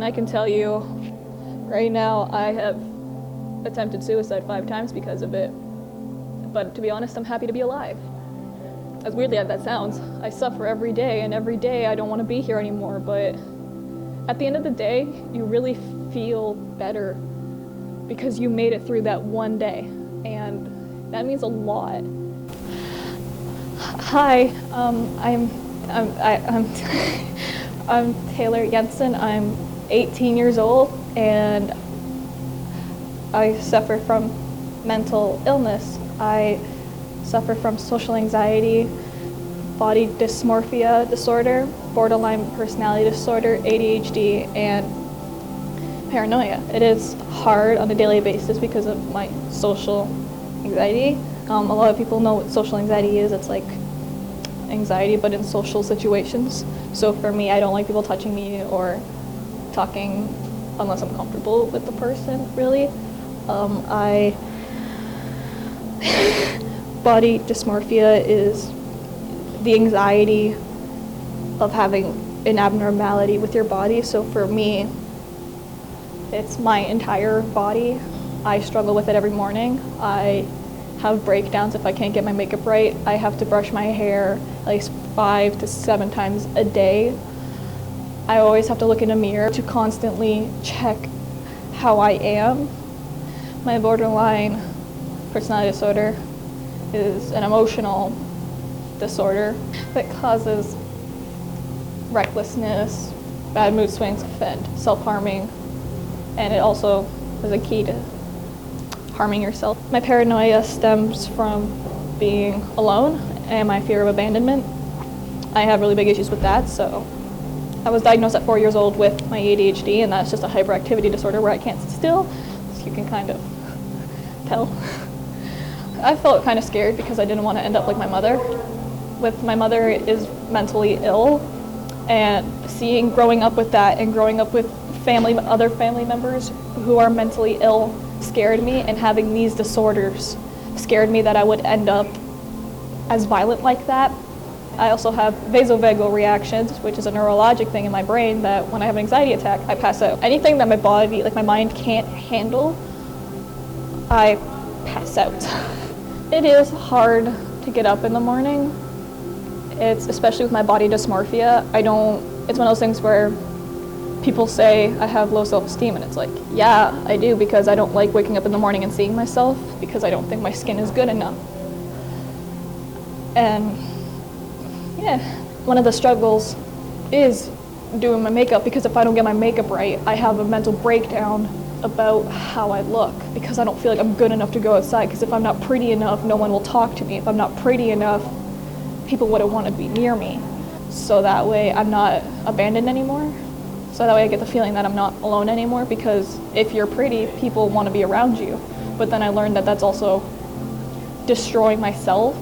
And I can tell you right now, I have attempted suicide 5 times because of it. But to be honest, I'm happy to be alive. As weirdly as that sounds, I suffer every day, and every day I don't want to be here anymore, but at the end of the day, you really feel better because you made it through that one day, and that means a lot. Hi, I'm Taylor Jensen. I'm 18 years old, and I suffer from mental illness. I suffer from social anxiety, body dysmorphia disorder, borderline personality disorder, ADHD, and paranoia. It is hard on a daily basis because of my social anxiety. A lot of people know what social anxiety is. It's like anxiety but in social situations. So for me, I don't like people touching me or talking unless I'm comfortable with the person, really. Body dysmorphia is the anxiety of having an abnormality with your body. So for me, it's my entire body. I struggle with it every morning. I have breakdowns if I can't get my makeup right. I have to brush my hair at least 5 to 7 times a day. I always have to look in a mirror to constantly check how I am. My borderline personality disorder is an emotional disorder that causes recklessness, bad mood swings, and self-harming, and it also is a key to harming yourself. My paranoia stems from being alone and my fear of abandonment. I have really big issues with that, so I was diagnosed at 4 years old with my ADHD, and that's just a hyperactivity disorder where I can't sit still, so you can kind of tell. I felt kind of scared because I didn't want to end up like my mother. My mother is mentally ill, and growing up with that and growing up with other family members who are mentally ill scared me, and having these disorders scared me that I would end up as violent like that. I also have vasovagal reactions, which is a neurologic thing in my brain that when I have an anxiety attack, I pass out. Anything that my body, like my mind can't handle, I pass out. It is hard to get up in the morning. It's especially with my body dysmorphia. It's one of those things where people say I have low self-esteem, and it's like, yeah, I do, because I don't like waking up in the morning and seeing myself because I don't think my skin is good enough. And yeah, one of the struggles is doing my makeup, because if I don't get my makeup right, I have a mental breakdown about how I look, because I don't feel like I'm good enough to go outside, because if I'm not pretty enough, no one will talk to me. If I'm not pretty enough, people wouldn't want to be near me. So that way I'm not abandoned anymore. So that way I get the feeling that I'm not alone anymore, because if you're pretty, people want to be around you. But then I learned that that's also destroying myself,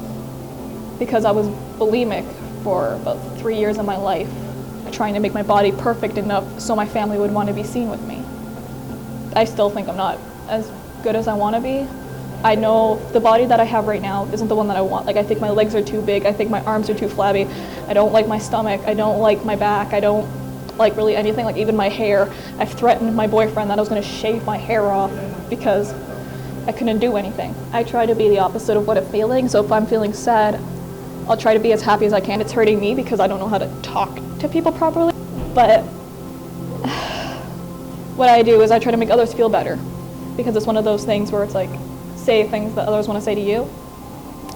because I was bulimic for about 3 years of my life, trying to make my body perfect enough so my family would want to be seen with me. I still think I'm not as good as I want to be. I know the body that I have right now isn't the one that I want. Like, I think my legs are too big. I think my arms are too flabby. I don't like my stomach. I don't like my back. I don't like really anything, like even my hair. I've threatened my boyfriend that I was going to shave my hair off because I couldn't do anything. I try to be the opposite of what I'm feeling. So if I'm feeling sad, I'll try to be as happy as I can. It's hurting me because I don't know how to talk to people properly. But what I do is I try to make others feel better, because it's one of those things where it's like, say things that others want to say to you.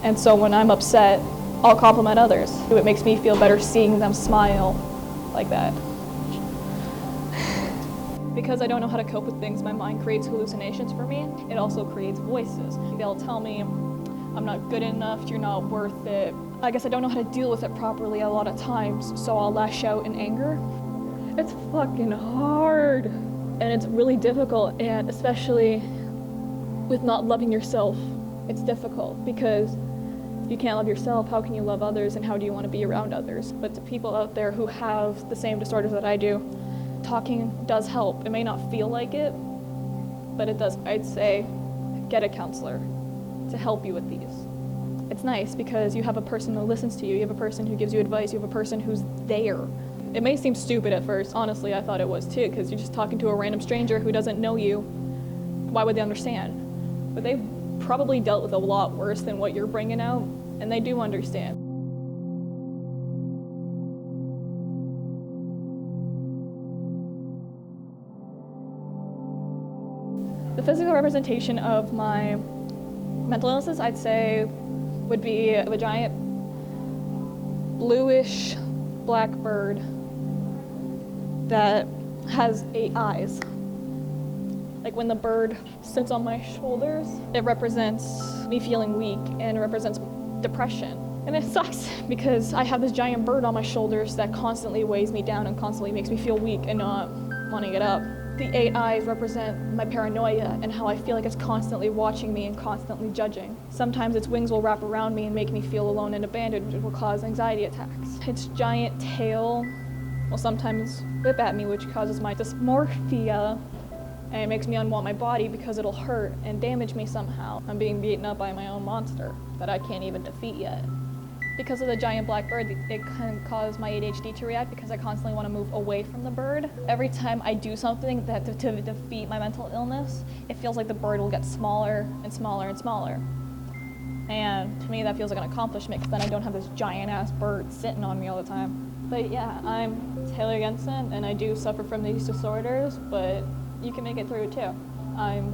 And so when I'm upset, I'll compliment others. It makes me feel better seeing them smile like that. Because I don't know how to cope with things, my mind creates hallucinations for me. It also creates voices. They'll tell me, I'm not good enough, you're not worth it. I guess I don't know how to deal with it properly a lot of times, so I'll lash out in anger. It's fucking hard. And it's really difficult, and especially with not loving yourself, it's difficult, because if you can't love yourself, how can you love others, and how do you want to be around others? But to people out there who have the same disorders that I do, talking does help. It may not feel like it, but it does. I'd say get a counselor to help you with these. It's nice because you have a person who listens to you, you have a person who gives you advice, you have a person who's there. It may seem stupid at first. Honestly, I thought it was too, because you're just talking to a random stranger who doesn't know you. Why would they understand? But they've probably dealt with a lot worse than what you're bringing out, and they do understand. The physical representation of my mental illnesses, I'd say, would be a giant bluish black bird that has 8 eyes. Like when the bird sits on my shoulders, it represents me feeling weak and it represents depression. And it sucks because I have this giant bird on my shoulders that constantly weighs me down and constantly makes me feel weak and not want to get up. The 8 eyes represent my paranoia and how I feel like it's constantly watching me and constantly judging. Sometimes its wings will wrap around me and make me feel alone and abandoned, which will cause anxiety attacks. Its giant tail will sometimes whip at me, which causes my dysmorphia, and it makes me unwant my body because it'll hurt and damage me somehow. I'm being beaten up by my own monster that I can't even defeat yet. Because of the giant black bird, it kind of caused my ADHD to react because I constantly want to move away from the bird. Every time I do something that to defeat my mental illness, it feels like the bird will get smaller and smaller and smaller. And to me, that feels like an accomplishment because then I don't have this giant ass bird sitting on me all the time. But yeah, I'm Taylor Jensen and I do suffer from these disorders, but you can make it through too. I'm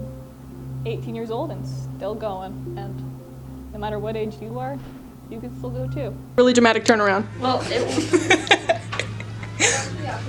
18 years old and still going, and no matter what age you are, you can still go too. Really dramatic turnaround. Well, it